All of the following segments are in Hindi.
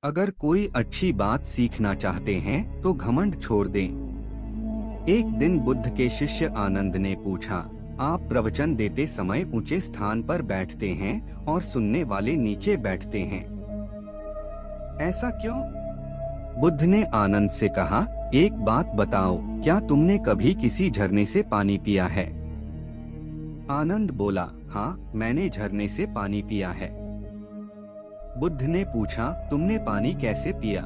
अगर कोई अच्छी बात सीखना चाहते हैं तो घमंड छोड़ दें। एक दिन बुद्ध के शिष्य आनंद ने पूछा, आप प्रवचन देते समय ऊंचे स्थान पर बैठते हैं और सुनने वाले नीचे बैठते हैं, ऐसा क्यों? बुद्ध ने आनंद से कहा, एक बात बताओ, क्या तुमने कभी किसी झरने से पानी पिया है? आनंद बोला, हाँ, मैंने झरने से पानी पिया है। बुद्ध ने पूछा, तुमने पानी कैसे पिया?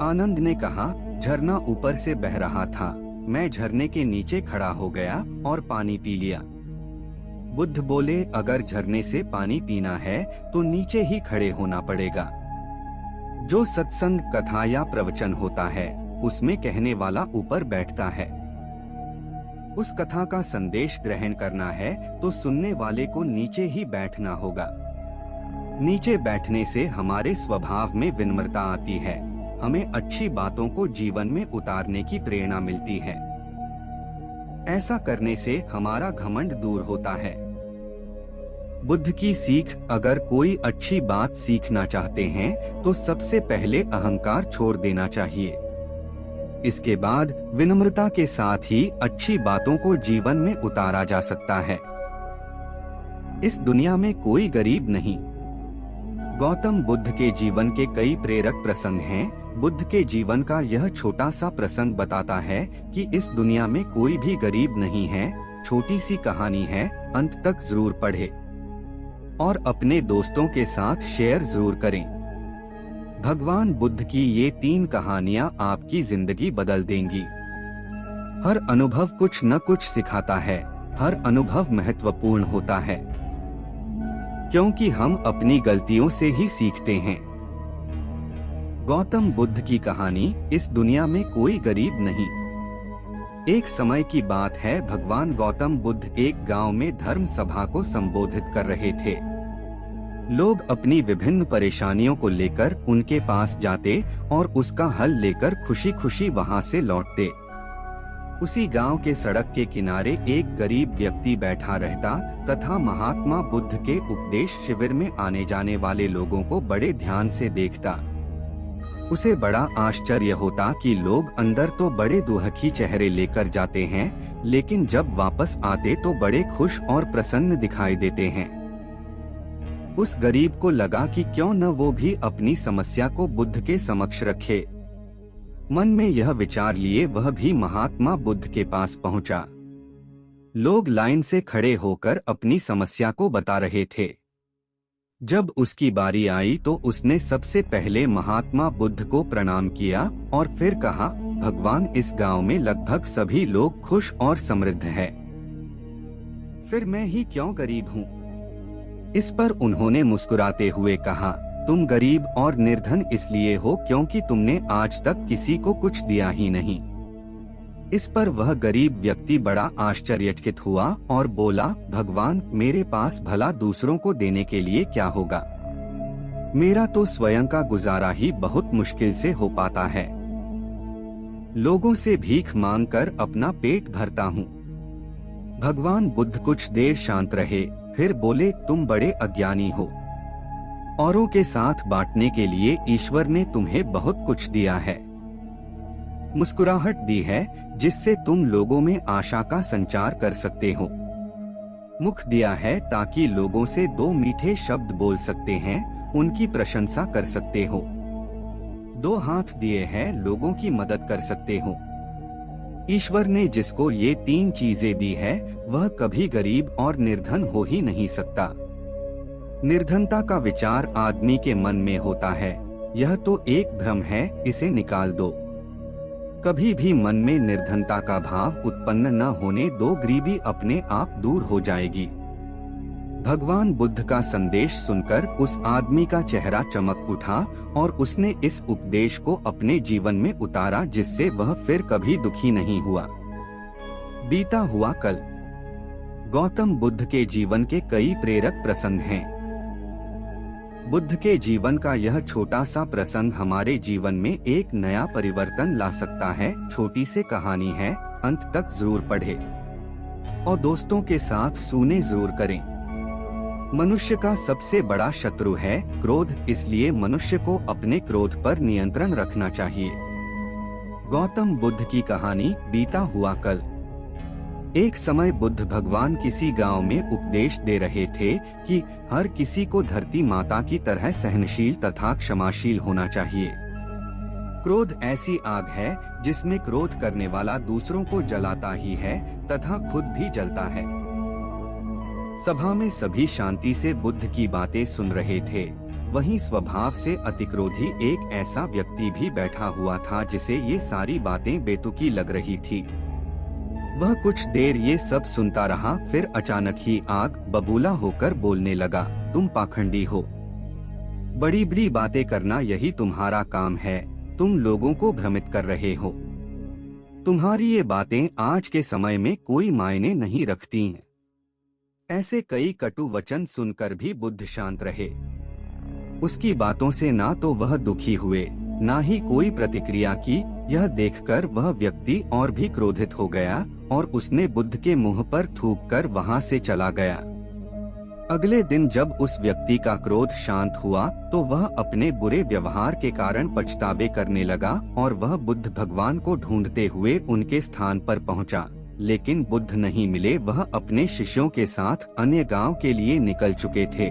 आनंद ने कहा, झरना ऊपर से बह रहा था, मैं झरने के नीचे खड़ा हो गया और पानी पी लिया। बुद्ध बोले, अगर झरने से पानी पीना है तो नीचे ही खड़े होना पड़ेगा। जो सत्संग, कथा या प्रवचन होता है उसमें कहने वाला ऊपर बैठता है। उस कथा का संदेश ग्रहण करना है तो सुनने वाले को नीचे ही बैठना होगा। नीचे बैठने से हमारे स्वभाव में विनम्रता आती है, हमें अच्छी बातों को जीवन में उतारने की प्रेरणा मिलती है। ऐसा करने से हमारा घमंड दूर होता है। बुद्ध की सीख, अगर कोई अच्छी बात सीखना चाहते हैं तो सबसे पहले अहंकार छोड़ देना चाहिए। इसके बाद विनम्रता के साथ ही अच्छी बातों को जीवन में उतारा जा सकता है। इस दुनिया में कोई गरीब नहीं। गौतम बुद्ध के जीवन के कई प्रेरक प्रसंग हैं। बुद्ध के जीवन का यह छोटा सा प्रसंग बताता है कि इस दुनिया में कोई भी गरीब नहीं है। छोटी सी कहानी है, अंत तक जरूर पढ़े और अपने दोस्तों के साथ शेयर जरूर करें। भगवान बुद्ध की ये 3 कहानियाँ आपकी जिंदगी बदल देंगी। हर अनुभव कुछ न कुछ सिखाता है, हर अनुभव महत्वपूर्ण होता है, क्योंकि हम अपनी गलतियों से ही सीखते हैं। गौतम बुद्ध की कहानी, इस दुनिया में कोई गरीब नहीं। एक समय की बात है, भगवान गौतम बुद्ध एक गांव में धर्म सभा को संबोधित कर रहे थे। लोग अपनी विभिन्न परेशानियों को लेकर उनके पास जाते और उसका हल लेकर खुशी खुशी वहां से लौटते। उसी गांव के सड़क के किनारे एक गरीब व्यक्ति बैठा रहता तथा महात्मा बुद्ध के उपदेश शिविर में आने जाने वाले लोगों को बड़े ध्यान से देखता। उसे बड़ा आश्चर्य होता कि लोग अंदर तो बड़े दुखी चेहरे लेकर जाते हैं, लेकिन जब वापस आते तो बड़े खुश और प्रसन्न दिखाई देते हैं। उस गरीब को लगा कि क्यों न वो भी अपनी समस्या को बुद्ध के समक्ष रखे। मन में यह विचार लिए वह भी महात्मा बुद्ध के पास पहुंचा। लोग लाइन से खड़े होकर अपनी समस्या को बता रहे थे। जब उसकी बारी आई तो उसने सबसे पहले महात्मा बुद्ध को प्रणाम किया और फिर कहा, भगवान, इस गांव में लगभग सभी लोग खुश और समृद्ध हैं। फिर मैं ही क्यों गरीब हूँ? इस पर उन्होंने मुस्कुराते हुए कहा, तुम गरीब और निर्धन इसलिए हो क्योंकि तुमने आज तक किसी को कुछ दिया ही नहीं। इस पर वह गरीब व्यक्ति बड़ा आश्चर्यचकित हुआ और बोला, भगवान, मेरे पास भला दूसरों को देने के लिए क्या होगा? मेरा तो स्वयं का गुजारा ही बहुत मुश्किल से हो पाता है। लोगों से भीख मांगकर अपना पेट भरता हूँ। भगवान बुद्ध कुछ देर शांत रहे, फिर बोले, तुम बड़े अज्ञानी हो। औरों के साथ बांटने के लिए ईश्वर ने तुम्हें बहुत कुछ दिया है। मुस्कुराहट दी है जिससे तुम लोगों में आशा का संचार कर सकते हो। मुख दिया है ताकि लोगों से 2 मीठे शब्द बोल सकते हैं, उनकी प्रशंसा कर सकते हो। 2 हाथ दिए हैं, लोगों की मदद कर सकते हो। ईश्वर ने जिसको ये 3 चीजें दी है वह कभी गरीब और निर्धन हो ही नहीं सकता। निर्धनता का विचार आदमी के मन में होता है, यह तो एक भ्रम है, इसे निकाल दो। कभी भी मन में निर्धनता का भाव उत्पन्न न होने दो, गरीबी अपने आप दूर हो जाएगी। भगवान बुद्ध का संदेश सुनकर उस आदमी का चेहरा चमक उठा और उसने इस उपदेश को अपने जीवन में उतारा, जिससे वह फिर कभी दुखी नहीं हुआ। बीता हुआ कल। गौतम बुद्ध के जीवन के कई प्रेरक प्रसंग हैं। बुद्ध के जीवन का यह छोटा सा प्रसंग हमारे जीवन में एक नया परिवर्तन ला सकता है। छोटी सी कहानी है, अंत तक जरूर पढ़े और दोस्तों के साथ सुने जरूर करें। मनुष्य का सबसे बड़ा शत्रु है क्रोध, इसलिए मनुष्य को अपने क्रोध पर नियंत्रण रखना चाहिए। गौतम बुद्ध की कहानी, बीता हुआ कल। एक समय बुद्ध भगवान किसी गांव में उपदेश दे रहे थे कि हर किसी को धरती माता की तरह सहनशील तथा क्षमाशील होना चाहिए। क्रोध ऐसी आग है जिसमें क्रोध करने वाला दूसरों को जलाता ही है तथा खुद भी जलता है। सभा में सभी शांति से बुद्ध की बातें सुन रहे थे। वहीं स्वभाव से अतिक्रोधी एक ऐसा व्यक्ति भी बैठा हुआ था जिसे ये सारी बातें बेतुकी लग रही थी। वह कुछ देर ये सब सुनता रहा, फिर अचानक ही आग बबूला होकर बोलने लगा, तुम पाखंडी हो। बड़ी बड़ी बातें करना यही तुम्हारा काम है। तुम लोगों को भ्रमित कर रहे हो। तुम्हारी ये बातें आज के समय में कोई मायने नहीं रखती हैं। ऐसे कई कटु वचन सुनकर भी बुद्ध शांत रहे। उसकी बातों से ना तो वह दुखी हुए, ना ही कोई प्रतिक्रिया की। यह देखकर वह व्यक्ति और भी क्रोधित हो गया और उसने बुद्ध के मुंह पर थूककर वहां से चला गया। अगले दिन जब उस व्यक्ति का क्रोध शांत हुआ तो वह अपने बुरे व्यवहार के कारण पछतावे करने लगा और वह बुद्ध भगवान को ढूंढते हुए उनके स्थान पर पहुंचा। लेकिन बुद्ध नहीं मिले। वह अपने शिष्यों के साथ अन्य गांव के लिए निकल चुके थे।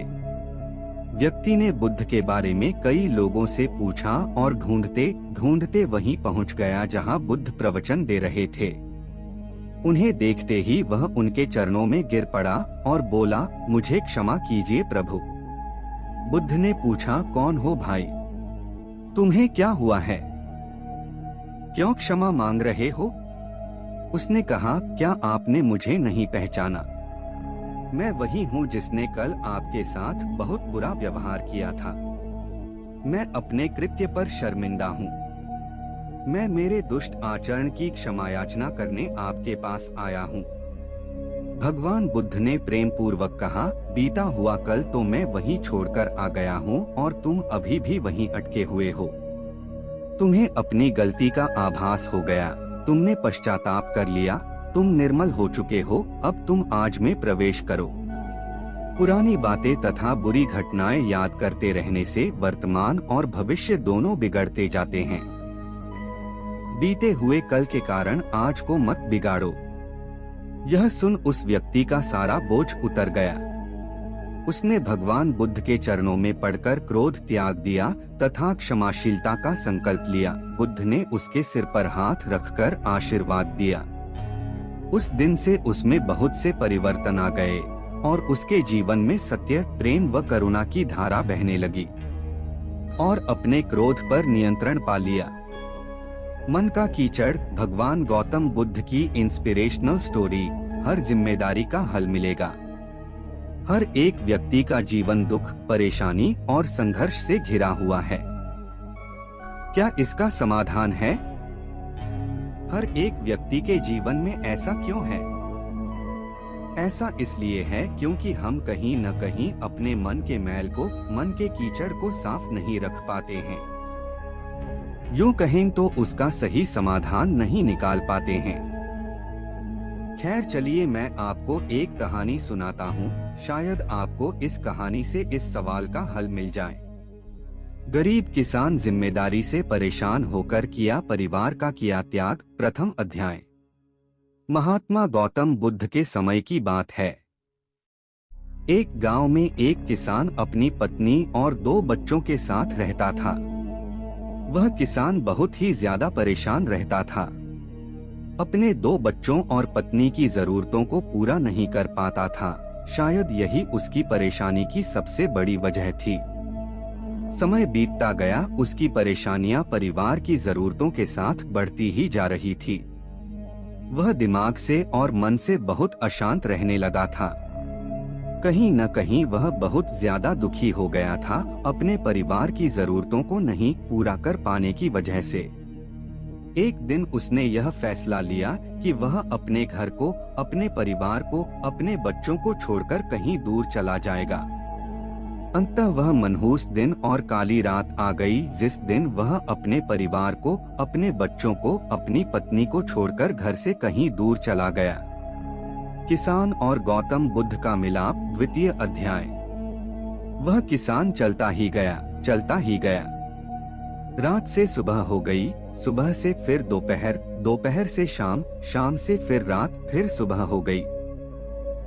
व्यक्ति ने बुद्ध के बारे में कई लोगों से पूछा और ढूंढते ढूंढते वहीं पहुंच गया जहां बुद्ध प्रवचन दे रहे थे। उन्हें देखते ही वह उनके चरणों में गिर पड़ा और बोला, मुझे क्षमा कीजिए प्रभु। बुद्ध ने पूछा, कौन हो भाई? तुम्हें क्या हुआ है? क्यों क्षमा मांग रहे हो? उसने कहा, क्या आपने मुझे नहीं पहचाना? मैं वही हूँ जिसने कल आपके साथ बहुत बुरा व्यवहार किया था। मैं अपने कृत्य पर शर्मिंदा हूँ। मैं मेरे दुष्ट आचरण की क्षमा याचना करने आपके पास आया हूँ। भगवान बुद्ध ने प्रेम पूर्वक कहा, बीता हुआ कल तो मैं वहीं छोड़कर आ गया हूँ और तुम अभी भी वहीं अटके हुए हो। तुम्हें अपनी गलती का आभास हो गया। तुमने पश्चाताप कर लिया। तुम निर्मल हो चुके हो। अब तुम आज में प्रवेश करो। पुरानी बातें तथा बुरी घटनाएं याद करते रहने से वर्तमान और भविष्य दोनों बिगड़ते जाते हैं। बीते हुए कल के कारण आज को मत बिगाड़ो। यह सुन उस व्यक्ति का सारा बोझ उतर गया। उसने भगवान बुद्ध के चरणों में पड़कर क्रोध त्याग दिया तथा क्षमाशीलता का संकल्प लिया। बुद्ध ने उसके सिर पर हाथ रखकर आशीर्वाद दिया। उस दिन से उसमें बहुत से परिवर्तन आ गए और उसके जीवन में सत्य, प्रेम व करुणा की धारा बहने लगी और अपने क्रोध पर नियंत्रण पा लिया। मन का कीचड़, भगवान गौतम बुद्ध की इंस्पिरेशनल स्टोरी। हर जिम्मेदारी का हल मिलेगा। हर एक व्यक्ति का जीवन दुख, परेशानी और संघर्ष से घिरा हुआ है। क्या इसका समाधान है? हर एक व्यक्ति के जीवन में ऐसा क्यों है? ऐसा इसलिए है क्योंकि हम कहीं न कहीं अपने मन के मैल को, मन के कीचड़ को साफ नहीं रख पाते हैं। यूं कहें तो उसका सही समाधान नहीं निकाल पाते हैं। खैर चलिए मैं आपको एक कहानी सुनाता हूँ। शायद आपको इस कहानी से इस सवाल का हल मिल जाए। गरीब किसान जिम्मेदारी से परेशान होकर किया परिवार का किया त्याग। प्रथम अध्याय। महात्मा गौतम बुद्ध के समय की बात है। एक गांव में एक किसान अपनी पत्नी और 2 बच्चों के साथ रहता था। वह किसान बहुत ही ज्यादा परेशान रहता था। अपने 2 बच्चों और पत्नी की जरूरतों को पूरा नहीं कर पाता था। शायद यही उसकी परेशानी की सबसे बड़ी वजह थी। समय बीतता गया, उसकी परेशानियां परिवार की जरूरतों के साथ बढ़ती ही जा रही थी। वह दिमाग से और मन से बहुत अशांत रहने लगा था। कहीं न कहीं वह बहुत ज्यादा दुखी हो गया था अपने परिवार की जरूरतों को नहीं पूरा कर पाने की वजह से। एक दिन उसने यह फैसला लिया कि वह अपने घर को, अपने परिवार को, अपने बच्चों को छोड़कर कहीं दूर चला जाएगा। अंततः वह मनहूस दिन और काली रात आ गई जिस दिन वह अपने परिवार को, अपने बच्चों को, अपनी पत्नी को छोड़कर घर से कहीं दूर चला गया। किसान और गौतम बुद्ध का मिलाप। द्वितीय अध्याय। वह किसान चलता ही गया, चलता ही गया। रात से सुबह हो गई, सुबह से फिर दोपहर, दोपहर से शाम, शाम से फिर रात, फिर सुबह हो गई।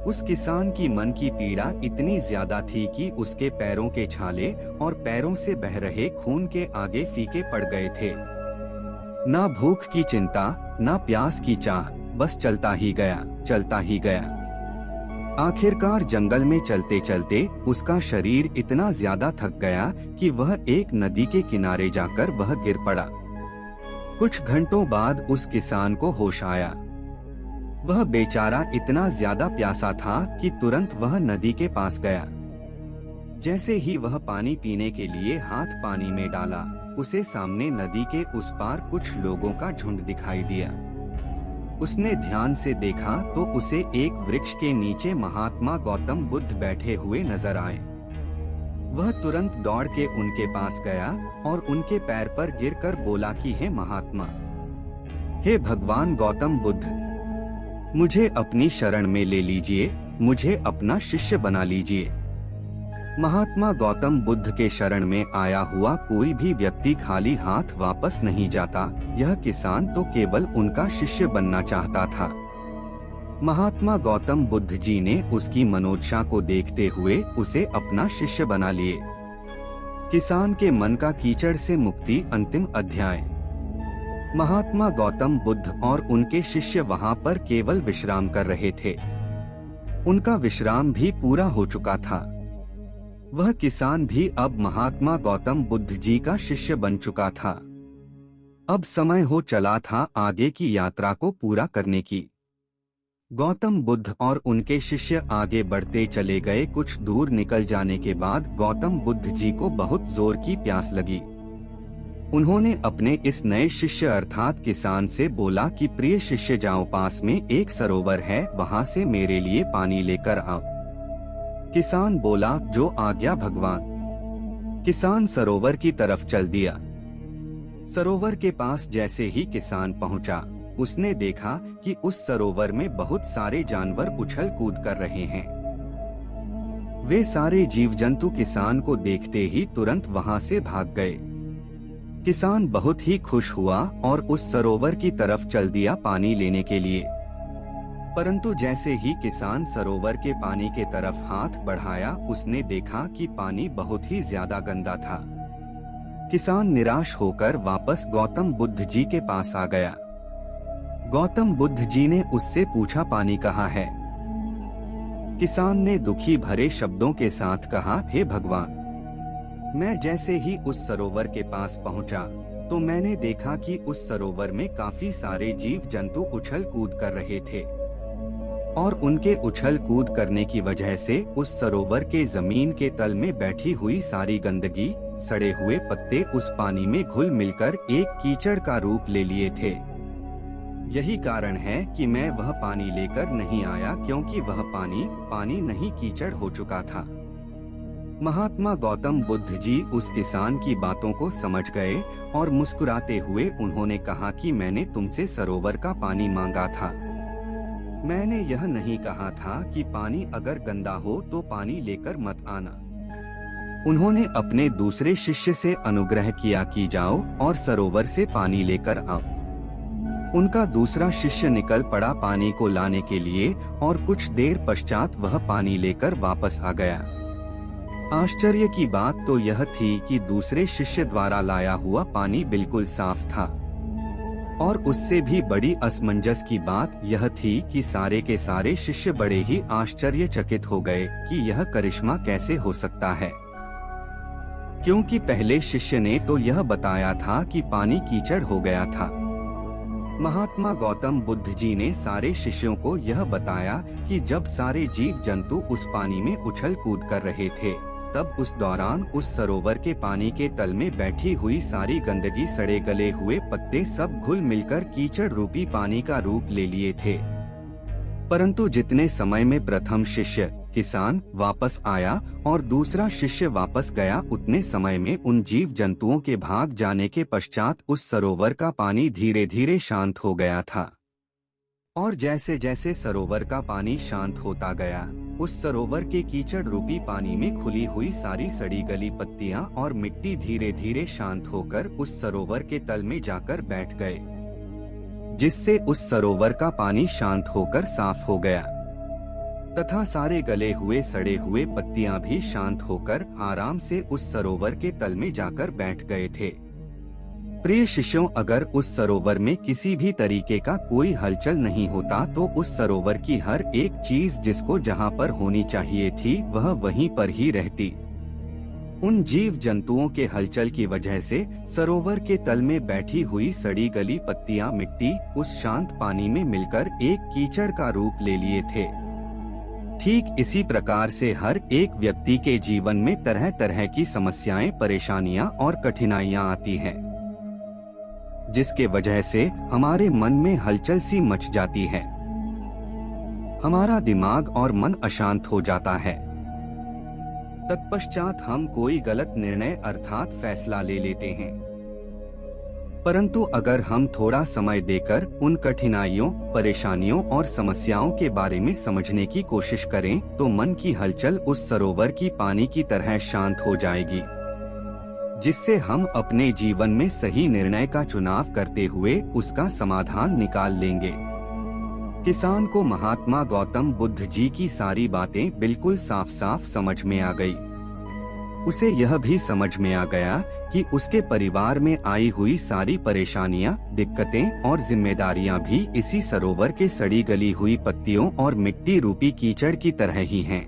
उस किसान की मन की पीड़ा इतनी ज्यादा थी कि उसके पैरों के छाले और पैरों से बह रहे खून के आगे फीके पड़ गए थे। ना भूख की चिंता, ना प्यास की चाह, बस चलता ही गया, चलता ही गया। आखिरकार जंगल में चलते चलते उसका शरीर इतना ज्यादा थक गया कि वह एक नदी के किनारे जाकर वह गिर पड़ा। कुछ घंटों बाद उस किसान को होश आया। वह बेचारा इतना ज्यादा प्यासा था कि तुरंत वह नदी के पास गया। जैसे ही वह पानी पीने के लिए हाथ पानी में डाला, उसे सामने नदी के उस पार कुछ लोगों का झुंड दिखाई दिया। उसने ध्यान से देखा तो उसे एक वृक्ष के नीचे महात्मा गौतम बुद्ध बैठे हुए नजर आए। वह तुरंत दौड़ के उनके पास गया और उनके पैर पर गिरकर बोला कि हे महात्मा, हे भगवान गौतम बुद्ध, मुझे अपनी शरण में ले लीजिए, मुझे अपना शिष्य बना लीजिए। महात्मा गौतम बुद्ध के शरण में आया हुआ कोई भी व्यक्ति खाली हाथ वापस नहीं जाता। यह किसान तो केवल उनका शिष्य बनना चाहता था। महात्मा गौतम बुद्ध जी ने उसकी मनोदशा को देखते हुए उसे अपना शिष्य बना लिए। किसान के मन का कीचड़ से मुक्ति, अंतिम अध्याय। महात्मा गौतम बुद्ध और उनके शिष्य वहां पर केवल विश्राम कर रहे थे। उनका विश्राम भी पूरा हो चुका था। वह किसान भी अब महात्मा गौतम बुद्ध जी का शिष्य बन चुका था। अब समय हो चला था आगे की यात्रा को पूरा करने की। गौतम बुद्ध और उनके शिष्य आगे बढ़ते चले गए। कुछ दूर निकल जाने के बाद गौतम बुद्ध जी को बहुत जोर की प्यास लगी। उन्होंने अपने इस नए शिष्य अर्थात किसान से बोला कि प्रिय शिष्य, जाओ, पास में एक सरोवर है, वहां से मेरे लिए पानी लेकर आओ। किसान बोला, जो आज्ञा भगवान। किसान सरोवर की तरफ चल दिया। सरोवर के पास जैसे ही किसान पहुंचा, उसने देखा कि उस सरोवर में बहुत सारे जानवर उछल कूद कर रहे हैं। वे सारे जीव जंतु किसान को देखते ही तुरंत वहां से भाग गए। किसान बहुत ही खुश हुआ और उस सरोवर की तरफ चल दिया पानी लेने के लिए। परंतु जैसे ही किसान सरोवर के पानी के तरफ हाथ बढ़ाया, उसने देखा कि पानी बहुत ही ज्यादा गंदा था। किसान निराश होकर वापस गौतम बुद्ध जी के पास आ गया। गौतम बुद्ध जी ने उससे पूछा, पानी कहाँ है? किसान ने दुखी भरे शब्दों के साथ कहा, हे भगवान, मैं जैसे ही उस सरोवर के पास पहुंचा तो मैंने देखा कि उस सरोवर में काफी सारे जीव जंतु उछल कूद कर रहे थे और उनके उछल कूद करने की वजह से उस सरोवर के जमीन के तल में बैठी हुई सारी गंदगी, सड़े हुए पत्ते उस पानी में घुल मिलकर एक कीचड़ का रूप ले लिए थे। यही कारण है कि मैं वह पानी लेकर नहीं आया, क्योंकि वह पानी नहीं कीचड़ हो चुका था। महात्मा गौतम बुद्ध जी उस किसान की बातों को समझ गए और मुस्कुराते हुए उन्होंने कहा कि मैंने तुमसे सरोवर का पानी मांगा था। मैंने यह नहीं कहा था कि पानी अगर गंदा हो तो पानी लेकर मत आना। उन्होंने अपने दूसरे शिष्य से अनुग्रह किया कि जाओ और सरोवर से पानी लेकर आओ। उनका दूसरा शिष्य निकल पड़ा पानी को लाने के लिए और कुछ देर पश्चात वह पानी लेकर वापस आ गया। आश्चर्य की बात तो यह थी कि दूसरे शिष्य द्वारा लाया हुआ पानी बिल्कुल साफ था और उससे भी बड़ी असमंजस की बात यह थी कि सारे के सारे शिष्य बड़े ही आश्चर्यचकित हो गए कि यह करिश्मा कैसे हो सकता है, क्योंकि पहले शिष्य ने तो यह बताया था कि पानी कीचड़ हो गया था। महात्मा गौतम बुद्ध जी ने सारे शिष्यों को यह बताया कि जब सारे जीव जंतु उस पानी में उछल कूद कर रहे थे, तब उस दौरान उस सरोवर के पानी के तल में बैठी हुई सारी गंदगी, सड़े गले हुए पत्ते सब घुल मिलकर कीचड़ रूपी पानी का रूप ले लिए थे। परंतु जितने समय में प्रथम शिष्य किसान वापस आया और दूसरा शिष्य वापस गया, उतने समय में उन जीव जंतुओं के भाग जाने के पश्चात उस सरोवर का पानी धीरे धीरे शांत हो गया था। और जैसे जैसे सरोवर का पानी शांत होता गया, उस सरोवर के कीचड़ रूपी पानी में खुली हुई सारी सड़ी गली पत्तियां और मिट्टी धीरे धीरे शांत होकर उस सरोवर के तल में जाकर बैठ गए, जिससे उस सरोवर का पानी शांत होकर साफ हो गया तथा सारे गले हुए सड़े हुए पत्तियां भी शांत होकर आराम से उस सरोवर के तल में जाकर बैठ गए थे। प्रिय शिष्यों, अगर उस सरोवर में किसी भी तरीके का कोई हलचल नहीं होता तो उस सरोवर की हर एक चीज जिसको जहाँ पर होनी चाहिए थी वह वहीं पर ही रहती। उन जीव जंतुओं के हलचल की वजह से सरोवर के तल में बैठी हुई सड़ी गली पत्तियां मिट्टी उस शांत पानी में मिलकर एक कीचड़ का रूप ले लिए थे। ठीक इसी प्रकार से हर एक व्यक्ति के जीवन में तरह तरह की समस्याएं, परेशानियां और कठिनाइयां आती हैं, जिसके वजह से हमारे मन में हलचल सी मच जाती है। हमारा दिमाग और मन अशांत हो जाता है। तत्पश्चात हम कोई गलत निर्णय अर्थात फैसला ले लेते हैं। परंतु अगर हम थोड़ा समय देकर उन कठिनाइयों, परेशानियों और समस्याओं के बारे में समझने की कोशिश करें तो मन की हलचल उस सरोवर की पानी की तरह शांत हो जाएगी, जिससे हम अपने जीवन में सही निर्णय का चुनाव करते हुए उसका समाधान निकाल लेंगे। किसान को महात्मा गौतम बुद्ध जी की सारी बातें बिल्कुल साफ साफ समझ में आ गई। उसे यह भी समझ में आ गया कि उसके परिवार में आई हुई सारी परेशानियां, दिक्कतें और जिम्मेदारियां भी इसी सरोवर के सड़ी गली हुई पत्तियों और मिट्टी रूपी कीचड़ की तरह ही हैं।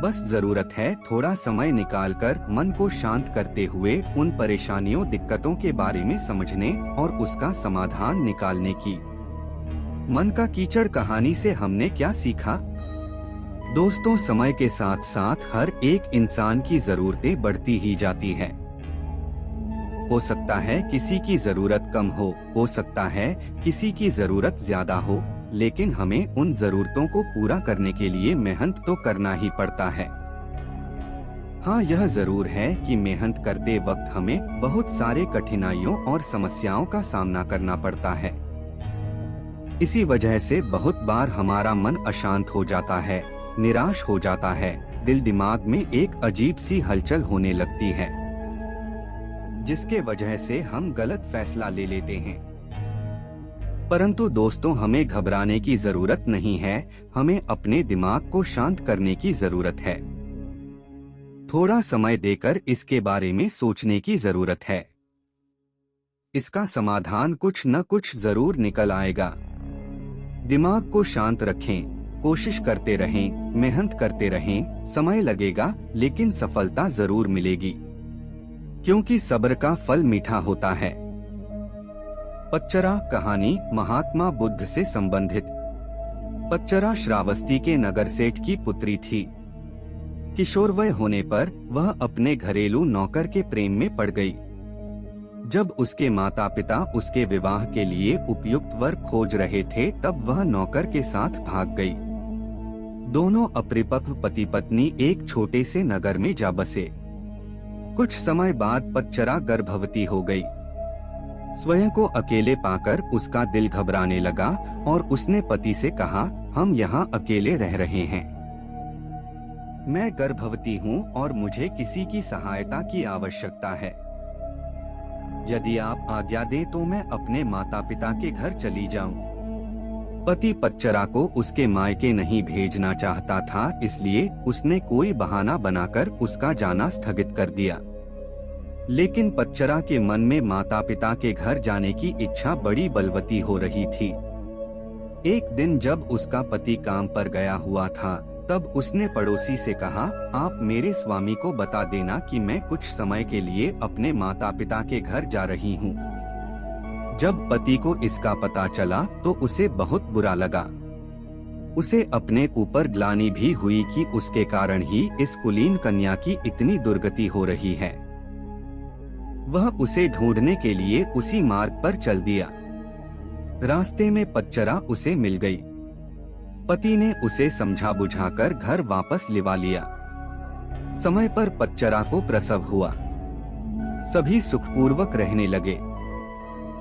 बस जरूरत है थोड़ा समय निकालकर मन को शांत करते हुए उन परेशानियों, दिक्कतों के बारे में समझने और उसका समाधान निकालने की। मन का कीचड़ कहानी से हमने क्या सीखा? दोस्तों, समय के साथ साथ हर एक इंसान की जरूरतें बढ़ती ही जाती है। हो सकता है किसी की जरूरत कम हो सकता है किसी की जरूरत ज्यादा हो, लेकिन हमें उन जरूरतों को पूरा करने के लिए मेहनत तो करना ही पड़ता है। हाँ, यह जरूर है कि मेहनत करते वक्त हमें बहुत सारे कठिनाइयों और समस्याओं का सामना करना पड़ता है। इसी वजह से बहुत बार हमारा मन अशांत हो जाता है, निराश हो जाता है, दिल दिमाग में एक अजीब सी हलचल होने लगती है, जिसके वजह से हम गलत फैसला ले लेते हैं। परंतु दोस्तों, हमें घबराने की जरूरत नहीं है, हमें अपने दिमाग को शांत करने की जरूरत है। थोड़ा समय देकर इसके बारे में सोचने की जरूरत है। इसका समाधान कुछ न कुछ जरूर निकल आएगा। दिमाग को शांत रखें, कोशिश करते रहें, मेहनत करते रहें, समय लगेगा लेकिन सफलता जरूर मिलेगी, क्योंकि सब्र का फल मीठा होता है। पच्चरा कहानी महात्मा बुद्ध से संबंधित। पच्चरा श्रावस्ती के नगर सेठ की पुत्री थी। किशोरवय होने पर वह अपने घरेलू नौकर के प्रेम में पड़ गई। जब उसके माता पिता उसके विवाह के लिए उपयुक्त वर खोज रहे थे, तब वह नौकर के साथ भाग गई। दोनों अपरिपक्व पति पत्नी एक छोटे से नगर में जा बसे। कुछ समय बाद पच्चरा गर्भवती हो गई। स्वयं को अकेले पाकर उसका दिल घबराने लगा और उसने पति से कहा, हम यहाँ अकेले रह रहे हैं, मैं गर्भवती हूँ और मुझे किसी की सहायता की आवश्यकता है। यदि आप आज्ञा दें तो मैं अपने माता पिता के घर चली जाऊं। पति पच्चरा को उसके मायके नहीं भेजना चाहता था, इसलिए उसने कोई बहाना बनाकर उसका जाना स्थगित कर दिया। लेकिन पच्चरा के मन में माता पिता के घर जाने की इच्छा बड़ी बलवती हो रही थी। एक दिन जब उसका पति काम पर गया हुआ था, तब उसने पड़ोसी से कहा, आप मेरे स्वामी को बता देना कि मैं कुछ समय के लिए अपने माता पिता के घर जा रही हूँ। जब पति को इसका पता चला तो उसे बहुत बुरा लगा। उसे अपने ऊपर ग्लानि भी हुई कि उसके कारण ही इस कुलीन कन्या की इतनी दुर्गति हो रही है। वह उसे ढूंढने के लिए उसी मार्ग पर चल दिया। रास्ते में पच्चरा उसे मिल गई। पति ने उसे समझा बुझाकर घर वापस लिवा लिया। समय पर पच्चरा को प्रसव हुआ। सभी सुखपूर्वक रहने लगे।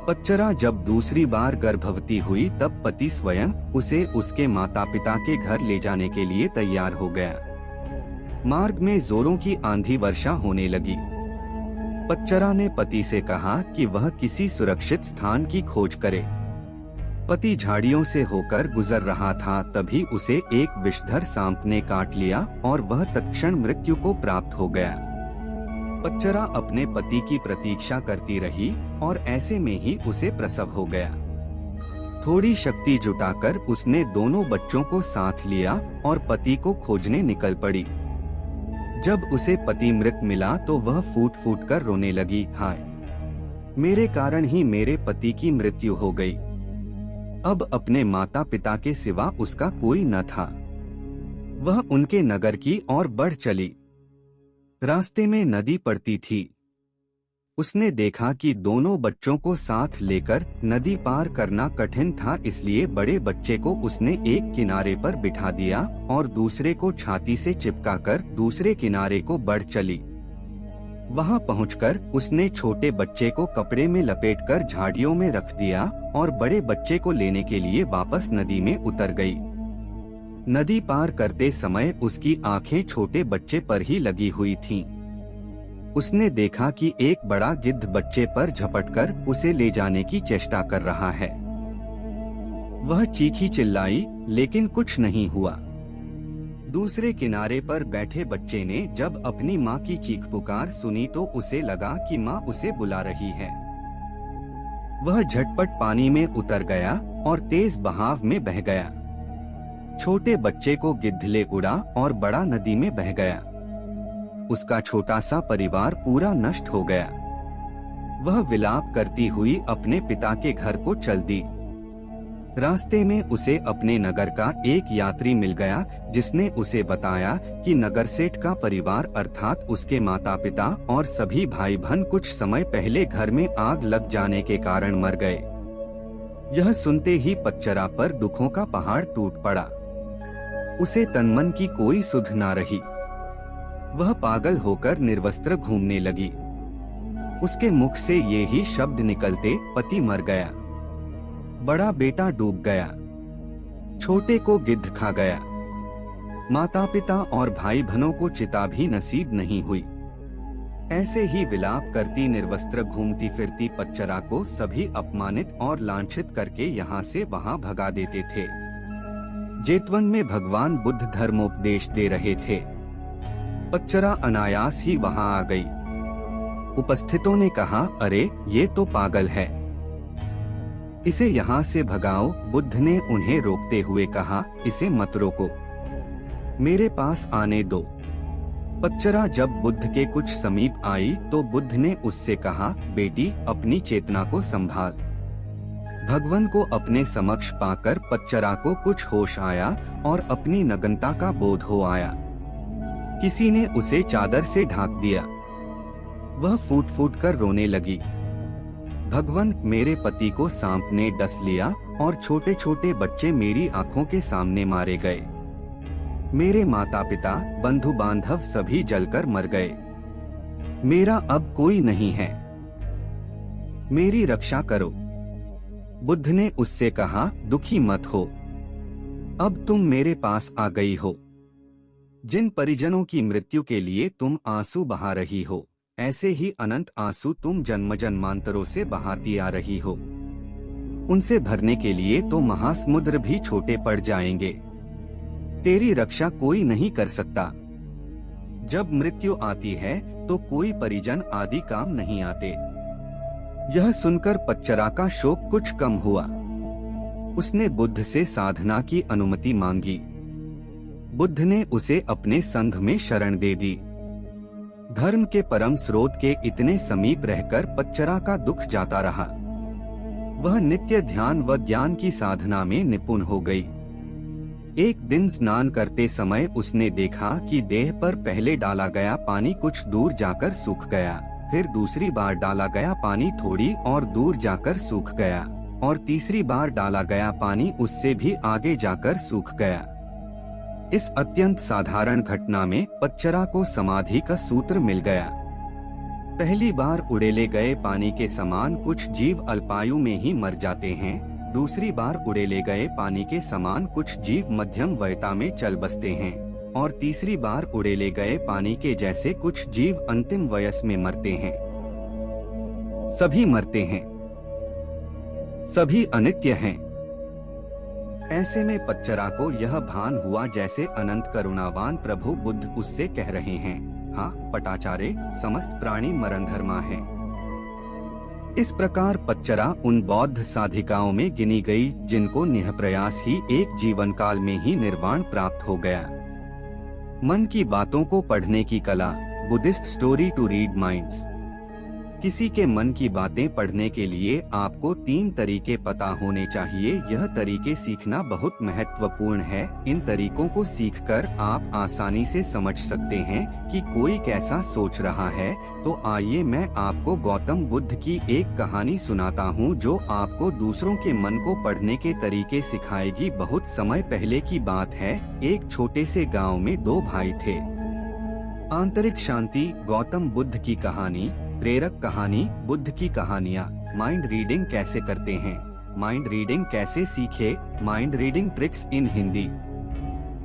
पच्चरा जब दूसरी बार गर्भवती हुई तब पति स्वयं उसे उसके माता पिता के घर ले जाने के लिए तैयार हो गया। मार्ग में जोरों की आंधी वर्षा होने लगी। पच्चरा ने पति से कहा कि वह किसी सुरक्षित स्थान की खोज करे। पति झाड़ियों से होकर गुजर रहा था, तभी उसे एक विषधर सांप ने काट लिया और वह तत्क्षण मृत्यु को प्राप्त हो गया। पच्चरा अपने पति की प्रतीक्षा करती रही और ऐसे में ही उसे प्रसव हो गया। थोड़ी शक्ति जुटाकर उसने दोनों बच्चों को साथ लिया और पति को खोजने निकल पड़ी। जब उसे पति मृत मिला तो वह फूट फूट कर रोने लगी, हाय, मेरे कारण ही मेरे पति की मृत्यु हो गई। अब अपने माता पिता के सिवा उसका कोई न था। वह उनके नगर की ओर बढ़ चली। रास्ते में नदी पड़ती थी। उसने देखा कि दोनों बच्चों को साथ लेकर नदी पार करना कठिन था, इसलिए बड़े बच्चे को उसने एक किनारे पर बिठा दिया और दूसरे को छाती से चिपकाकर दूसरे किनारे को बढ़ चली। वहां पहुंचकर उसने छोटे बच्चे को कपड़े में लपेटकर झाड़ियों में रख दिया और बड़े बच्चे को लेने के लिए वापस नदी में उतर गई। नदी पार करते समय उसकी आंखें छोटे बच्चे पर ही लगी हुई थीं। उसने देखा कि एक बड़ा गिद्ध बच्चे पर झपटकर उसे ले जाने की चेष्टा कर रहा है। वह चीखी चिल्लाई, लेकिन कुछ नहीं हुआ। दूसरे किनारे पर बैठे बच्चे ने जब अपनी माँ की चीख पुकार सुनी तो उसे लगा कि माँ उसे बुला रही है। वह झटपट पानी में उतर गया और तेज बहाव में बह गया। छोटे बच्चे को गिद्ध ले उड़ा और बड़ा नदी में बह गया। उसका छोटा सा परिवार पूरा नष्ट हो गया। वह विलाप करती हुई अपने पिता के घर को चल दी। रास्ते में उसे अपने नगर का एक यात्री मिल गया, जिसने उसे बताया कि नगर सेठ का परिवार अर्थात उसके माता पिता और सभी भाई बहन कुछ समय पहले घर में आग लग जाने के कारण मर गए। यह सुनते ही पच्चरा पर दुखों का पहाड़ टूट पड़ा। उसे तनमन की कोई सुध न रही। वह पागल होकर निर्वस्त्र घूमने लगी। उसके मुख से ये ही शब्द निकलते, पति मर गया, बड़ा बेटा डूब गया, छोटे को गिद्ध खा गया। माता पिता और भाई बहनों को चिता भी नसीब नहीं हुई। ऐसे ही विलाप करती निर्वस्त्र घूमती फिरती पच्चरा को सभी अपमानित और लांछित करके यहाँ से वहाँ भगा देते थे। जेतवन में भगवान बुद्ध धर्मोपदेश दे रहे थे। पच्चरा अनायास ही वहाँ आ गई। उपस्थितों ने कहा, अरे ये तो पागल है, इसे यहाँ से भगाओ। बुद्ध ने उन्हें रोकते हुए कहा, इसे मत रोको, मेरे पास आने दो। पच्चरा जब बुद्ध के कुछ समीप आई तो बुद्ध ने उससे कहा, बेटी अपनी चेतना को संभाल। भगवान को अपने समक्ष पाकर पच्चरा को कुछ होश आया और अपनी नग्नता का बोध हो आया। किसी ने उसे चादर से ढांक दिया। वह फूट फूट कर रोने लगी। भगवान, मेरे पति को सांप ने डस लिया और छोटे छोटे बच्चे मेरी आंखों के सामने मारे गए। मेरे माता पिता बंधु बांधव सभी जलकर मर गए। मेरा अब कोई नहीं है, मेरी रक्षा करो। बुद्ध ने उससे कहा, दुखी मत हो, अब तुम मेरे पास आ गई हो। जिन परिजनों की मृत्यु के लिए तुम आंसू बहा रही हो, ऐसे ही अनंत आंसू तुम जन्म जन्मांतरों से बहाती आ रही हो। उनसे भरने के लिए तो महासमुद्र भी छोटे पड़ जाएंगे। तेरी रक्षा कोई नहीं कर सकता। जब मृत्यु आती है तो कोई परिजन आदि काम नहीं आते। यह सुनकर पच्चरा का शोक कुछ कम हुआ। उसने बुद्ध से साधना की अनुमति मांगी। बुद्ध ने उसे अपने संघ में शरण दे दी। धर्म के परम स्रोत के इतने समीप रहकर पच्चरा का दुख जाता रहा। वह नित्य ध्यान व ज्ञान की साधना में निपुण हो गई। एक दिन स्नान करते समय उसने देखा कि देह पर पहले डाला गया पानी कुछ दूर जाकर सूख गया, फिर दूसरी बार डाला गया पानी थोड़ी और दूर जाकर सूख गया, और तीसरी बार डाला गया पानी उससे भी आगे जाकर सूख गया। इस अत्यंत साधारण घटना में पच्चरा को समाधि का सूत्र मिल गया। पहली बार उड़ेले गए पानी के समान कुछ जीव अल्पायु में ही मर जाते हैं। दूसरी बार उड़ेले गए पानी के समान कुछ जीव मध्यम वयता में चल बसते हैं और तीसरी बार उड़ेले गए पानी के जैसे कुछ जीव अंतिम वयस में मरते हैं। सभी मरते हैं, सभी अनित्य हैं। ऐसे में पच्चरा को यह भान हुआ जैसे अनंत करुणावान प्रभु बुद्ध उससे कह रहे हैं, हाँ पटाचारे, समस्त प्राणी मरणधर्मा है। इस प्रकार पच्चरा उन बौद्ध साधिकाओं में गिनी गई जिनको निःप्रयास ही एक जीवन काल में ही निर्वाण प्राप्त हो गया। मन की बातों को पढ़ने की कला, Buddhist story to read minds. किसी के मन की बातें पढ़ने के लिए आपको 3 तरीके पता होने चाहिए। यह तरीके सीखना बहुत महत्वपूर्ण है। इन तरीकों को सीखकर आप आसानी से समझ सकते हैं कि कोई कैसा सोच रहा है। तो आइए मैं आपको गौतम बुद्ध की एक कहानी सुनाता हूँ जो आपको दूसरों के मन को पढ़ने के तरीके सिखाएगी। बहुत समय पहले की बात है। एक छोटे से गाँव में 2 भाई थे। आंतरिक शांति, गौतम बुद्ध की कहानी। प्रेरक कहानी, बुद्ध की कहानियाँ। माइंड रीडिंग कैसे करते हैं, माइंड रीडिंग कैसे सीखे, माइंड रीडिंग ट्रिक्स इन हिंदी।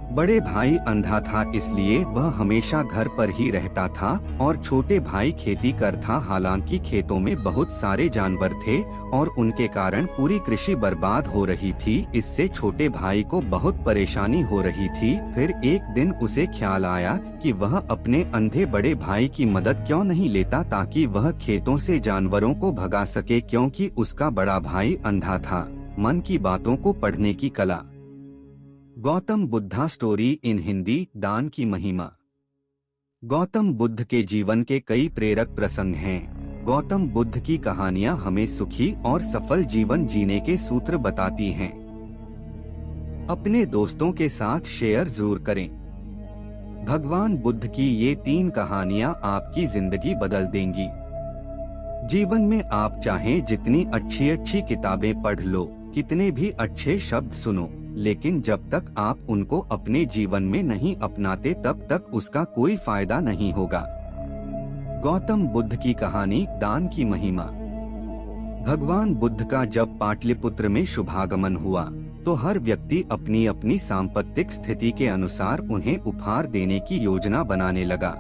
बड़े भाई अंधा था, इसलिए वह हमेशा घर पर ही रहता था और छोटे भाई खेती कर था। हालांकि खेतों में बहुत सारे जानवर थे और उनके कारण पूरी कृषि बर्बाद हो रही थी। इससे छोटे भाई को बहुत परेशानी हो रही थी। फिर एक दिन उसे ख्याल आया कि वह अपने अंधे बड़े भाई की मदद क्यों नहीं लेता ताकि वह खेतों से जानवरों को भगा सके, क्योंकि उसका बड़ा भाई अंधा था। मन की बातों को पढ़ने की कला। Gautam Buddha story in Hindi. दान की महिमा। गौतम बुद्ध के जीवन के कई प्रेरक प्रसंग हैं। गौतम बुद्ध की कहानियां हमें सुखी और सफल जीवन जीने के सूत्र बताती हैं। अपने दोस्तों के साथ शेयर जरूर करें। भगवान बुद्ध की ये 3 कहानियां आपकी जिंदगी बदल देंगी। जीवन में आप चाहें जितनी अच्छी किताबें पढ़ लो, कितने भी अच्छे शब्द सुनो, लेकिन जब तक आप उनको अपने जीवन में नहीं अपनाते तब तक उसका कोई फायदा नहीं होगा। गौतम बुद्ध की कहानी, दान की महिमा। भगवान बुद्ध का जब पाटलिपुत्र में शुभागमन हुआ तो हर व्यक्ति अपनी अपनी सांपत्तिक स्थिति के अनुसार उन्हें उपहार देने की योजना बनाने लगा।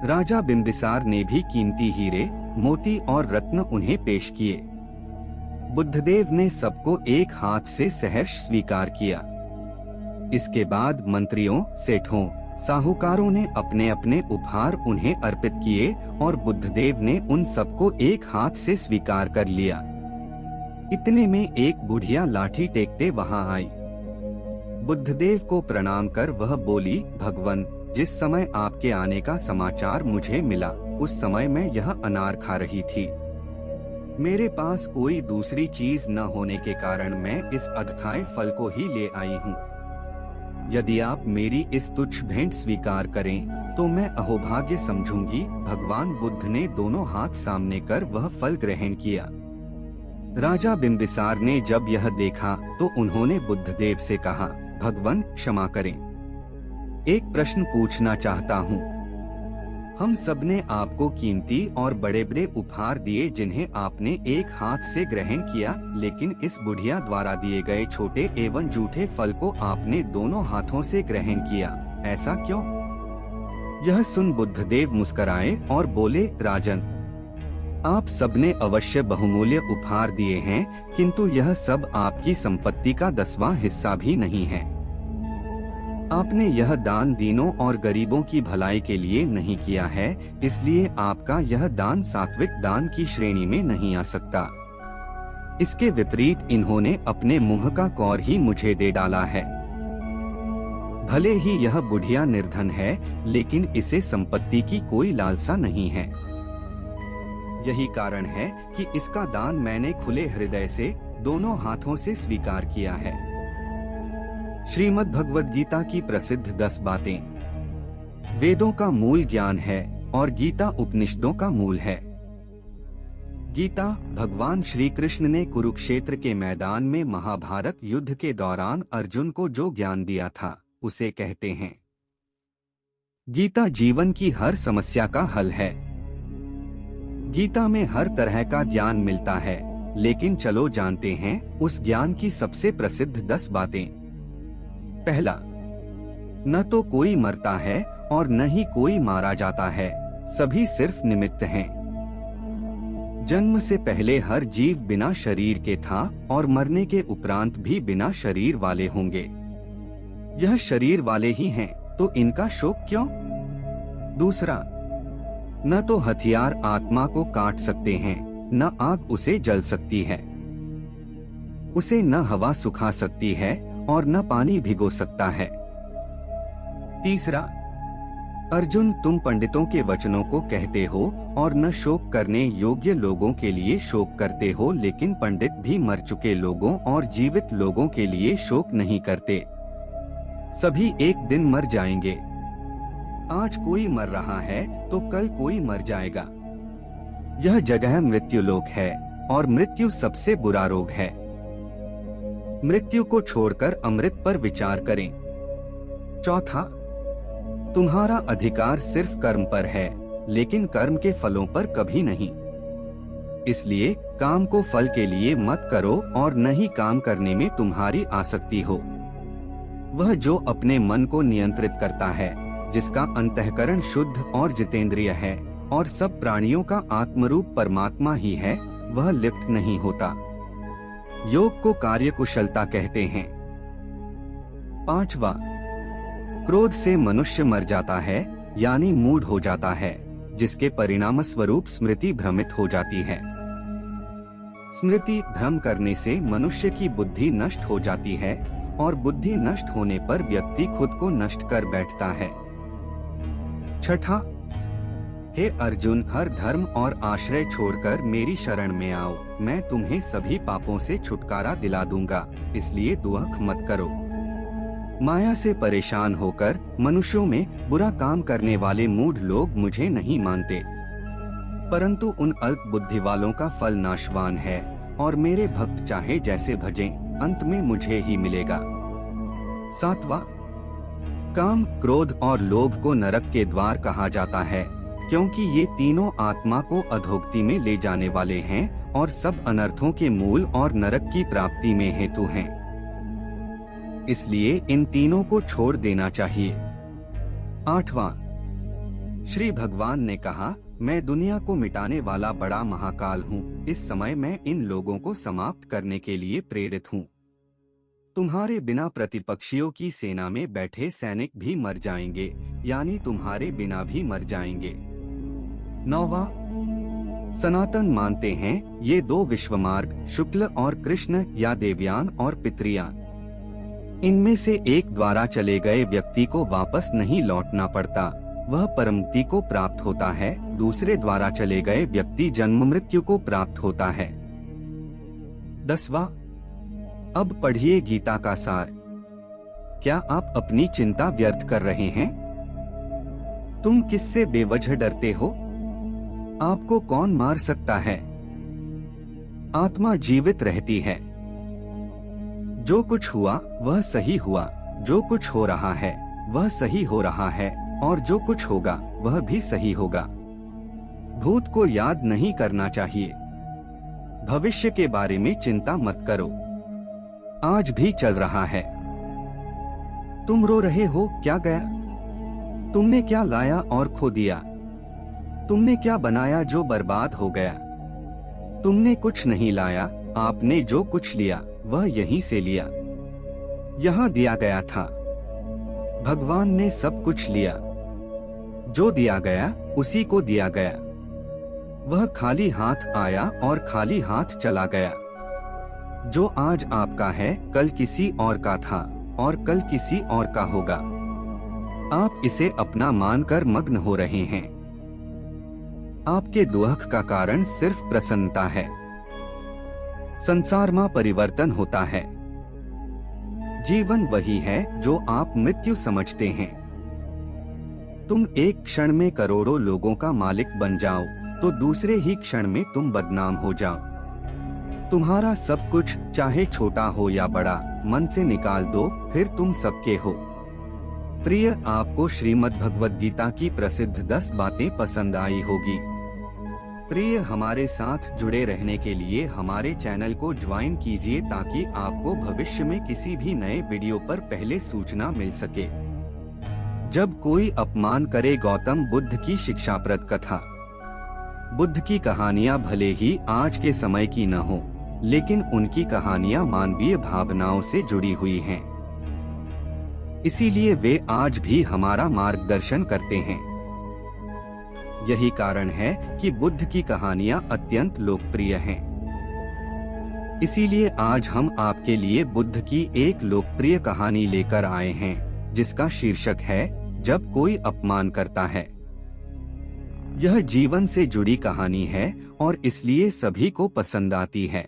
राजा बिंबिसार ने भी कीमती हीरे, मोती और रत्न उन्हें पेश किए। बुद्धदेव ने सबको एक हाथ से सहर्ष स्वीकार किया। इसके बाद मंत्रियों, सेठों, साहूकारों ने अपने अपने उपहार उन्हें अर्पित किए और बुद्धदेव ने उन सबको एक हाथ से स्वीकार कर लिया। इतने में एक बुढ़िया लाठी टेकते वहां आई। बुद्धदेव को प्रणाम कर वह बोली, भगवन, जिस समय आपके आने का समाचार मुझे मिला उस समय मैं यह अनार खा रही थी। मेरे पास कोई दूसरी चीज न होने के कारण मैं इस अधखाए फल को ही ले आई हूँ। यदि आप मेरी इस तुच्छ भेंट स्वीकार करें तो मैं अहोभाग्य समझूंगी। भगवान बुद्ध ने दोनों हाथ सामने कर वह फल ग्रहण किया। राजा बिंबिसार ने जब यह देखा तो उन्होंने बुद्धदेव से कहा, भगवन क्षमा करें, एक प्रश्न पूछना चाहता हूँ। हम सबने आपको कीमती और बड़े बड़े उपहार दिए जिन्हें आपने एक हाथ से ग्रहण किया, लेकिन इस बुढ़िया द्वारा दिए गए छोटे एवं जूठे फल को आपने दोनों हाथों से ग्रहण किया, ऐसा क्यों? यह सुन बुद्धदेव मुस्कुराए और बोले, राजन, आप सबने अवश्य बहुमूल्य उपहार दिए हैं, किंतु यह सब आपकी संपत्ति का 10वां हिस्सा भी नहीं है। आपने यह दान दीनों और गरीबों की भलाई के लिए नहीं किया है, इसलिए आपका यह दान सात्विक दान की श्रेणी में नहीं आ सकता। इसके विपरीत इन्होंने अपने मुंह का कौर ही मुझे दे डाला है। भले ही यह बुढ़िया निर्धन है, लेकिन इसे संपत्ति की कोई लालसा नहीं है। यही कारण है कि इसका दान मैंने खुले हृदय से दोनों हाथों से स्वीकार किया है। श्रीमद् भगवद गीता की प्रसिद्ध 10 बातें। वेदों का मूल ज्ञान है और गीता उपनिषदों का मूल है। गीता भगवान श्री कृष्ण ने कुरुक्षेत्र के मैदान में महाभारत युद्ध के दौरान अर्जुन को जो ज्ञान दिया था उसे कहते हैं। गीता जीवन की हर समस्या का हल है। गीता में हर तरह का ज्ञान मिलता है, लेकिन चलो जानते हैं उस ज्ञान की सबसे प्रसिद्ध 10 बातें। पहला, न तो कोई मरता है और न ही कोई मारा जाता है, सभी सिर्फ निमित्त हैं। जन्म से पहले हर जीव बिना शरीर के था और मरने के उपरांत भी बिना शरीर वाले होंगे। यह शरीर वाले ही हैं, तो इनका शोक क्यों? दूसरा, न तो हथियार आत्मा को काट सकते हैं, न आग उसे जल सकती है, उसे न हवा सुखा सकती है और न पानी भिगो सकता है। तीसरा, अर्जुन, तुम पंडितों के वचनों को कहते हो और न शोक करने योग्य लोगों के लिए शोक करते हो, लेकिन पंडित भी मर चुके लोगों और जीवित लोगों के लिए शोक नहीं करते। सभी एक दिन मर जाएंगे। आज कोई मर रहा है तो कल कोई मर जाएगा। यह जगह मृत्युलोक है और मृत्यु सबसे बुरा रोग है। मृत्यु को छोड़कर अमृत पर विचार करें। चौथा, तुम्हारा अधिकार सिर्फ कर्म पर है, लेकिन कर्म के फलों पर कभी नहीं। इसलिए काम को फल के लिए मत करो और न ही काम करने में तुम्हारी आसक्ति हो। वह जो अपने मन को नियंत्रित करता है, जिसका अंतःकरण शुद्ध और जितेंद्रिय है और सब प्राणियों का आत्मरूप परमात्मा ही है, वह लिप्त नहीं होता। योग को कार्यकुशलता कहते हैं। पांचवा, क्रोध से मनुष्य मर जाता है, यानी मूढ़ हो जाता है, जिसके परिणाम स्वरूप स्मृति भ्रमित हो जाती है। स्मृति भ्रम करने से मनुष्य की बुद्धि नष्ट हो जाती है और बुद्धि नष्ट होने पर व्यक्ति खुद को नष्ट कर बैठता है। छठा, हे अर्जुन, हर धर्म और आश्रय छोड़कर मेरी शरण में आओ, मैं तुम्हें सभी पापों से छुटकारा दिला दूंगा, इसलिए दुख मत करो। माया से परेशान होकर मनुष्यों में बुरा काम करने वाले मूढ़ लोग मुझे नहीं मानते, परंतु उन अल्प बुद्धि वालों का फल नाशवान है और मेरे भक्त चाहे जैसे भजें, अंत में मुझे ही मिलेगा। सातवां, काम, क्रोध और लोभ को नरक के द्वार कहा जाता है, क्योंकि ये तीनों आत्मा को अधोगति में ले जाने वाले हैं और सब अनर्थों के मूल और नरक की प्राप्ति में हेतु हैं। इसलिए इन तीनों को छोड़ देना चाहिए। आठवां, श्री भगवान ने कहा, मैं दुनिया को मिटाने वाला बड़ा महाकाल हूँ, इस समय मैं इन लोगों को समाप्त करने के लिए प्रेरित हूँ। तुम्हारे बिना प्रतिपक्षियों की सेना में बैठे सैनिक भी मर जाएंगे, यानी तुम्हारे बिना भी मर जाएंगे। नौवां, सनातन मानते हैं ये दो विश्वमार्ग, शुक्ल और कृष्ण या देवयान और पितृयान, इनमें से एक द्वारा चले गए व्यक्ति को वापस नहीं लौटना पड़ता, वह परमगति को प्राप्त होता है। दूसरे द्वारा चले गए व्यक्ति जन्म मृत्यु को प्राप्त होता है। 10वां, अब पढ़िए गीता का सार। क्या आप अपनी चिंता व्यर्थ कर रहे हैं? तुम किससे बेवजह डरते हो? आपको कौन मार सकता है? आत्मा जीवित रहती है। जो कुछ हुआ वह सही हुआ, जो कुछ हो रहा है वह सही हो रहा है और जो कुछ होगा वह भी सही होगा। भूत को याद नहीं करना चाहिए। भविष्य के बारे में चिंता मत करो, आज भी चल रहा है। तुम रो रहे हो, क्या गया? तुमने क्या लाया और खो दिया? तुमने क्या बनाया जो बर्बाद हो गया? तुमने कुछ नहीं लाया, आपने जो कुछ लिया वह यहीं से लिया, यहाँ दिया गया था। भगवान ने सब कुछ लिया, जो दिया गया उसी को दिया गया। वह खाली हाथ आया और खाली हाथ चला गया। जो आज आपका है कल किसी और का था और कल किसी और का होगा। आप इसे अपना मानकर मग्न हो रहे हैं। आपके दुख का कारण सिर्फ प्रसन्नता है। संसार में परिवर्तन होता है। जीवन वही है जो आप मृत्यु समझते हैं। तुम एक क्षण में करोड़ों लोगों का मालिक बन जाओ तो दूसरे ही क्षण में तुम बदनाम हो जाओ। तुम्हारा सब कुछ चाहे छोटा हो या बड़ा मन से निकाल दो, फिर तुम सबके हो। प्रिय, आपको श्रीमद् भगवद गीता की प्रसिद्ध 10 बातें पसंद आई होगी। प्रिय, हमारे साथ जुड़े रहने के लिए हमारे चैनल को ज्वाइन कीजिए ताकि आपको भविष्य में किसी भी नए वीडियो पर पहले सूचना मिल सके। जब कोई अपमान करे, गौतम बुद्ध की शिक्षाप्रद कथा। बुद्ध की कहानियां भले ही आज के समय की न हो, लेकिन उनकी कहानियां मानवीय भावनाओं से जुड़ी हुई हैं। इसीलिए वे आज भी हमारा मार्गदर्शन करते हैं। यही कारण है कि बुद्ध की कहानियां अत्यंत लोकप्रिय हैं। इसीलिए आज हम आपके लिए बुद्ध की एक लोकप्रिय कहानी लेकर आए हैं, जिसका शीर्षक है जब कोई अपमान करता है। यह जीवन से जुड़ी कहानी है और इसलिए सभी को पसंद आती है।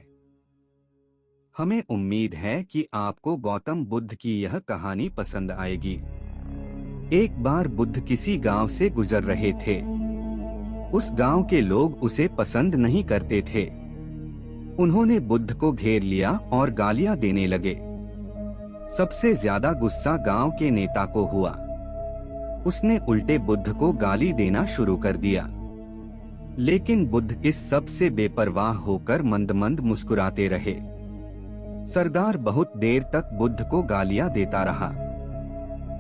हमें उम्मीद है कि आपको गौतम बुद्ध की यह कहानी पसंद आएगी। एक बार बुद्ध किसी गांव से गुजर रहे थे। उस गांव के लोग उसे पसंद नहीं करते थे। उन्होंने बुद्ध को घेर लिया और गालियां देने लगे। सबसे ज्यादा गुस्सा गांव के नेता को हुआ। उसने उल्टे बुद्ध को गाली देना शुरू कर दिया। लेकिन बुद्ध इस सब से बेपरवाह होकर मंद मंद मुस्कुराते रहे। सरदार बहुत देर तक बुद्ध को गालियां देता रहा,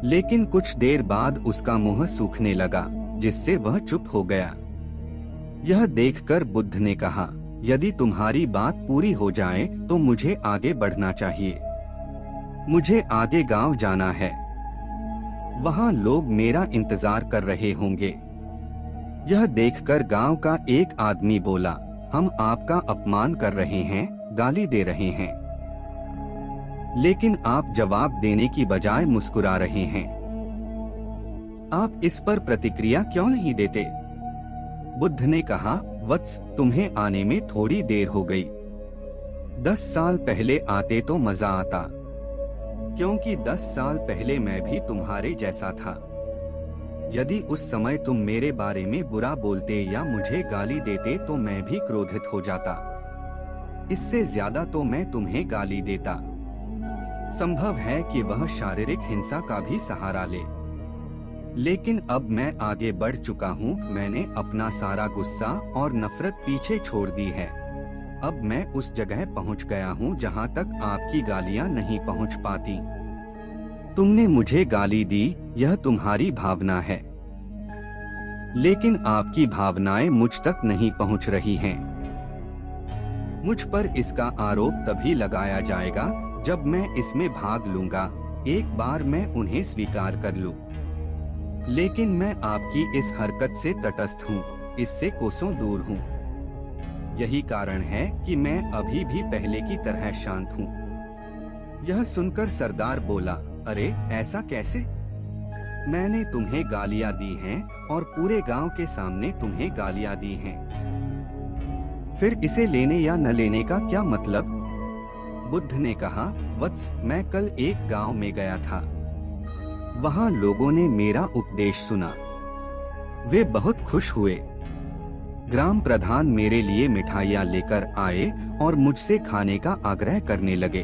लेकिन कुछ देर बाद उसका मुंह सूखने लगा, जिससे वह चुप हो गया। यह देखकर बुद्ध ने कहा, यदि तुम्हारी बात पूरी हो जाए तो मुझे आगे बढ़ना चाहिए। मुझे आगे गांव जाना है। वहां लोग मेरा इंतजार कर रहे होंगे। यह देखकर गांव का एक आदमी बोला, हम आपका अपमान कर रहे हैं, गाली दे रहे हैं, लेकिन आप जवाब देने की बजाय मुस्कुरा रहे हैं। आप इस पर प्रतिक्रिया क्यों नहीं देते? बुद्ध ने कहा, वत्स, तुम्हें आने में थोड़ी देर हो गई। 10 साल पहले आते तो मजा आता, क्योंकि 10 साल पहले मैं भी तुम्हारे जैसा था। यदि उस समय तुम मेरे बारे में बुरा बोलते या मुझे गाली देते तो मैं भी क्रोधित हो जाता। इससे ज्यादा तो मैं तुम्हें गाली देता। संभव है कि वह शारीरिक हिंसा का भी सहारा ले, लेकिन अब मैं आगे बढ़ चुका हूँ। मैंने अपना सारा गुस्सा और नफरत पीछे छोड़ दी है। अब मैं उस जगह पहुँच गया हूँ जहाँ तक आपकी गालियाँ नहीं पहुँच पाती। तुमने मुझे गाली दी, यह तुम्हारी भावना है, लेकिन आपकी भावनाएं मुझ तक नहीं पहुँच रही हैं। मुझ पर इसका आरोप तभी लगाया जाएगा जब मैं इसमें भाग लूंगा। एक बार मैं उन्हें स्वीकार कर लूं। लेकिन मैं आपकी इस हरकत से तटस्थ हूँ, इससे कोसों दूर हूँ। यही कारण है कि मैं अभी भी पहले की तरह शांत हूँ। यह सुनकर सरदार बोला, अरे ऐसा कैसे? मैंने तुम्हें गालियाँ दी हैं और पूरे गांव के सामने तुम्हें गालियाँ दी हैं। फिर इसे लेने या न लेने का क्या मतलब? बुद्ध ने कहा, वत्स, मैं कल एक गांव में गया था। वहां लोगों ने मेरा उपदेश सुना। वे बहुत खुश हुए। ग्राम प्रधान मेरे लिए मिठाइयाँ लेकर आए और मुझसे खाने का आग्रह करने लगे।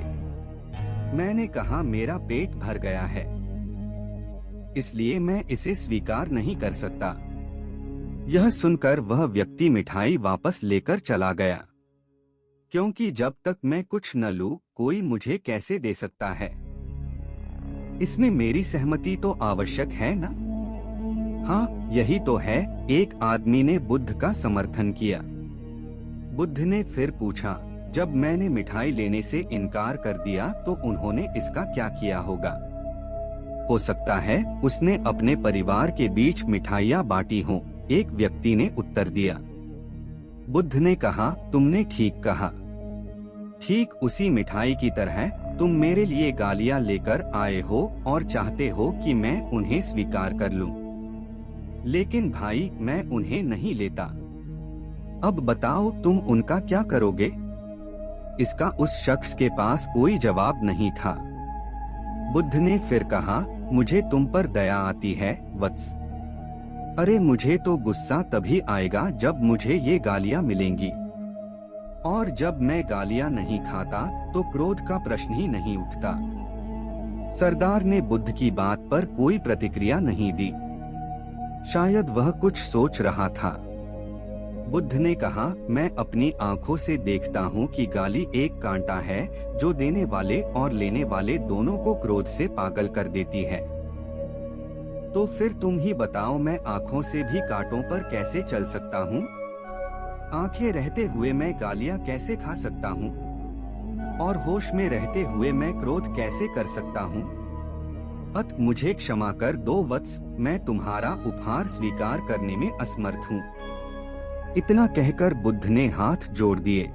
मैंने कहा, मेरा पेट भर गया है, इसलिए मैं इसे स्वीकार नहीं कर सकता। यह सुनकर वह व्यक्ति मिठाई वापस लेकर चला गया, क्योंकि जब तक मैं कुछ न लूं, कोई मुझे कैसे दे सकता है? इसमें मेरी सहमति तो आवश्यक है ना? हाँ, यही तो है। एक आदमी ने बुद्ध का समर्थन किया। बुद्ध ने फिर पूछा, जब मैंने मिठाई लेने से इनकार कर दिया तो उन्होंने इसका क्या किया होगा? हो सकता है उसने अपने परिवार के बीच मिठाइयाँ बांटी हों, एक व्यक्ति ने उत्तर दिया। बुद्ध ने कहा, तुमने ठीक कहा। ठीक उसी मिठाई की तरह तुम मेरे लिए गालियां लेकर आए हो और चाहते हो कि मैं उन्हें स्वीकार कर लूं। लेकिन भाई, मैं उन्हें नहीं लेता। अब बताओ तुम उनका क्या करोगे? इसका उस शख्स के पास कोई जवाब नहीं था। बुद्ध ने फिर कहा, मुझे तुम पर दया आती है वत्स। अरे मुझे तो गुस्सा तभी आएगा जब मुझे ये गालियां मिलेंगी, और जब मैं गालियां नहीं खाता तो क्रोध का प्रश्न ही नहीं उठता। सरदार ने बुद्ध की बात पर कोई प्रतिक्रिया नहीं दी। शायद वह कुछ सोच रहा था। बुद्ध ने कहा, मैं अपनी आंखों से देखता हूँ कि गाली एक कांटा है जो देने वाले और लेने वाले दोनों को क्रोध से पागल कर देती है। तो फिर तुम ही बताओ, मैं आंखों से भी कांटों पर कैसे चल सकता हूँ? आंखें रहते हुए मैं गालियाँ कैसे खा सकता हूँ? और होश में रहते हुए मैं क्रोध कैसे कर सकता हूँ? अत मुझे क्षमा कर दो वत्स, मैं तुम्हारा उपहार स्वीकार करने में असमर्थ हूँ। इतना कहकर बुद्ध ने हाथ जोड़ दिए।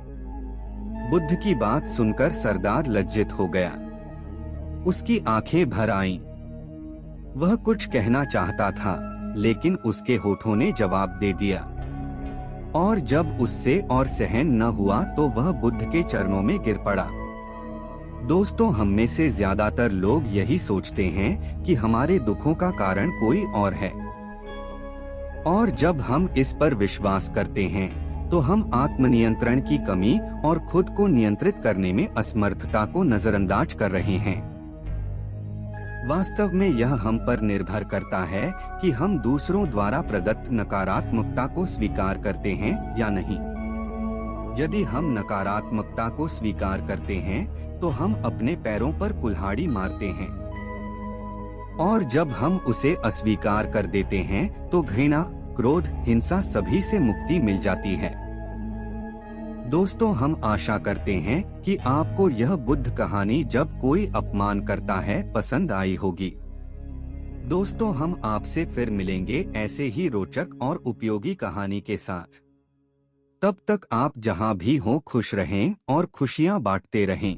बुद्ध की बात सुनकर सरदार लज्जित हो गया। उसकी आंखें भर आईं। वह कुछ कहना चाहता था, लेकिन उसके होठों ने जवाब दे दिया। और जब उससे और सहन न हुआ तो वह बुद्ध के चरणों में गिर पड़ा। दोस्तों, हम में से ज्यादातर लोग यही सोचते हैं कि हमारे दुखों का कारण कोई और है, और जब हम इस पर विश्वास करते हैं तो हम आत्मनियंत्रण की कमी और खुद को नियंत्रित करने में असमर्थता को नजरअंदाज कर रहे हैं। वास्तव में यह हम पर निर्भर करता है कि हम दूसरों द्वारा प्रदत्त नकारात्मकता को स्वीकार करते हैं या नहीं। यदि हम नकारात्मकता को स्वीकार करते हैं तो हम अपने पैरों पर कुल्हाड़ी मारते हैं, और जब हम उसे अस्वीकार कर देते हैं तो घृणा, क्रोध, हिंसा सभी से मुक्ति मिल जाती है। दोस्तों, हम आशा करते हैं कि आपको यह बुद्ध कहानी जब कोई अपमान करता है पसंद आई होगी। दोस्तों, हम आपसे फिर मिलेंगे ऐसे ही रोचक और उपयोगी कहानी के साथ। तब तक आप जहां भी हों खुश रहें और खुशियां बांटते रहें।